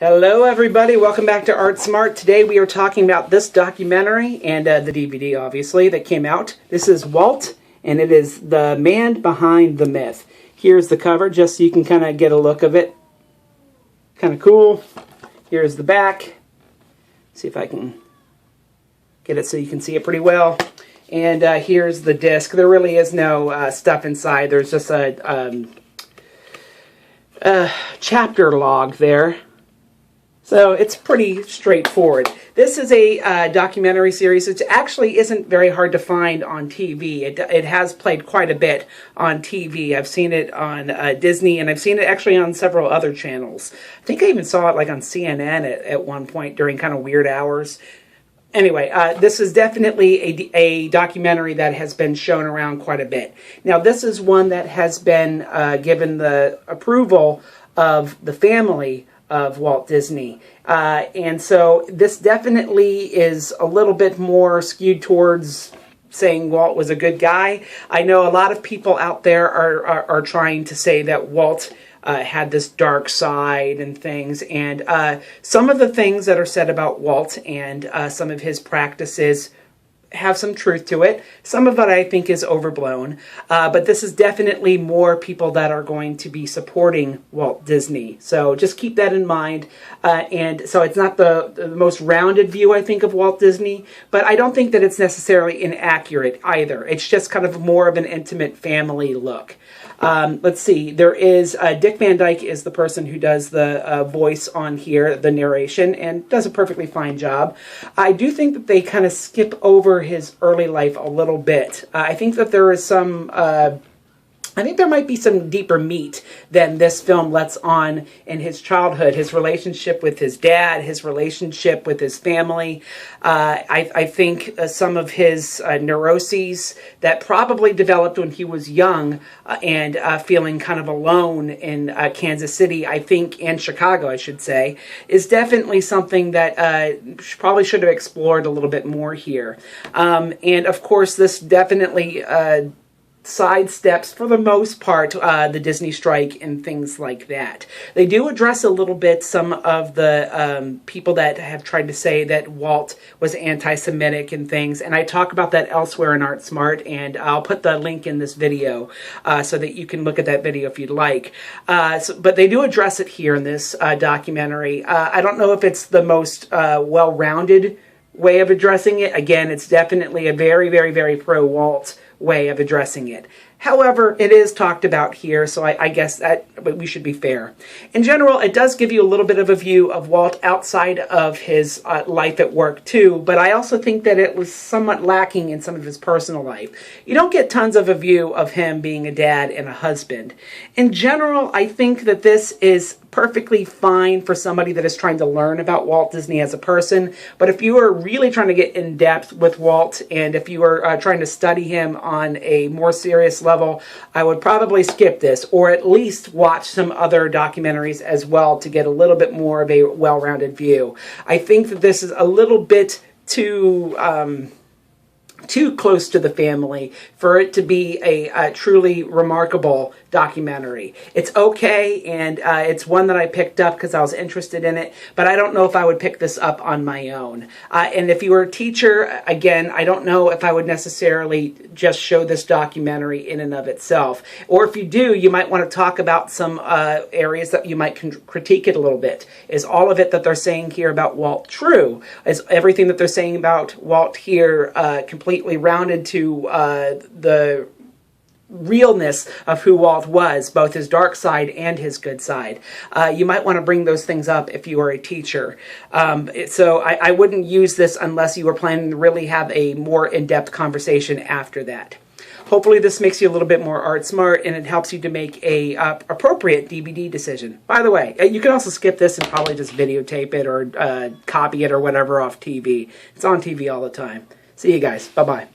Hello everybody, welcome back to Art Smart. Today we are talking about this documentary and the DVD obviously that came out. This is Walt and it is the man behind the myth. Here's the cover just so you can kind of get a look of it. Kind of cool. Here's the back. See if I can get it so you can see it pretty well. And here's the disc. There really is no stuff inside. There's just a chapter log there. So it's pretty straightforward. This is a documentary series. It actually isn't very hard to find on TV. It has played quite a bit on TV. I've seen it on Disney, and I've seen it actually on several other channels. I think I even saw it like on CNN at one point during kind of weird hours. Anyway, this is definitely a documentary that has been shown around quite a bit. Now, this is one that has been given the approval of the family of Walt Disney. And so this definitely is a little bit more skewed towards saying Walt was a good guy. I know a lot of people out there are trying to say that Walt had this dark side and things, and some of the things that are said about Walt and some of his practices have some truth to it. Some of it I think is overblown, but this is definitely more people that are going to be supporting Walt Disney. So just keep that in mind. And so it's not the most rounded view, I think, of Walt Disney, but I don't think that it's necessarily inaccurate either. It's just kind of more of an intimate family look. Let's see, there is, Dick Van Dyke is the person who does the voice on here, the narration, and does a perfectly fine job. I do think that they kind of skip over his early life a little bit. I think that there is some, I think there might be some deeper meat than this film lets on in his childhood, his relationship with his dad, his relationship with his family. I think some of his neuroses that probably developed when he was young and feeling kind of alone in Kansas City, I think, and Chicago, I should say, is definitely something that probably should have explored a little bit more here. And of course, this definitely sidesteps, for the most part, the Disney strike and things like that. They do address a little bit some of the people that have tried to say that Walt was anti-Semitic and things, and I talk about that elsewhere in Art Smart, and I'll put the link in this video so that you can look at that video if you'd like. But they do address it here in this documentary. I don't know if it's the most well-rounded way of addressing it. Again, it's definitely a very, very, very pro-Walt way of addressing it. However, it is talked about here, so I guess that we should be fair. In general, it does give you a little bit of a view of Walt outside of his life at work too, but I also think that it was somewhat lacking in some of his personal life. You don't get tons of a view of him being a dad and a husband. In general, I think that this is perfectly fine for somebody that is trying to learn about Walt Disney as a person, but if you are really trying to get in depth with Walt, and if you are trying to study him on a more serious level, I would probably skip this, or at least watch some other documentaries as well to get a little bit more of a well-rounded view. I think that this is a little bit too close to the family for it to be a truly remarkable documentary. It's okay, and it's one that I picked up because I was interested in it, but I don't know if I would pick this up on my own. And if you were a teacher, again, I don't know if I would necessarily just show this documentary in and of itself. Or if you do, you might want to talk about some areas that you might critique it a little bit. Is all of it that they're saying here about Walt true? Is everything that they're saying about Walt here completely rounded to the realness of who Walt was, both his dark side and his good side? You might want to bring those things up if you are a teacher. So I wouldn't use this unless you were planning to really have a more in-depth conversation after that. Hopefully this makes you a little bit more art smart, and it helps you to make a appropriate DVD decision. By the way, you can also skip this and probably just videotape it or copy it or whatever off TV. It's on TV all the time. See you guys. Bye-bye.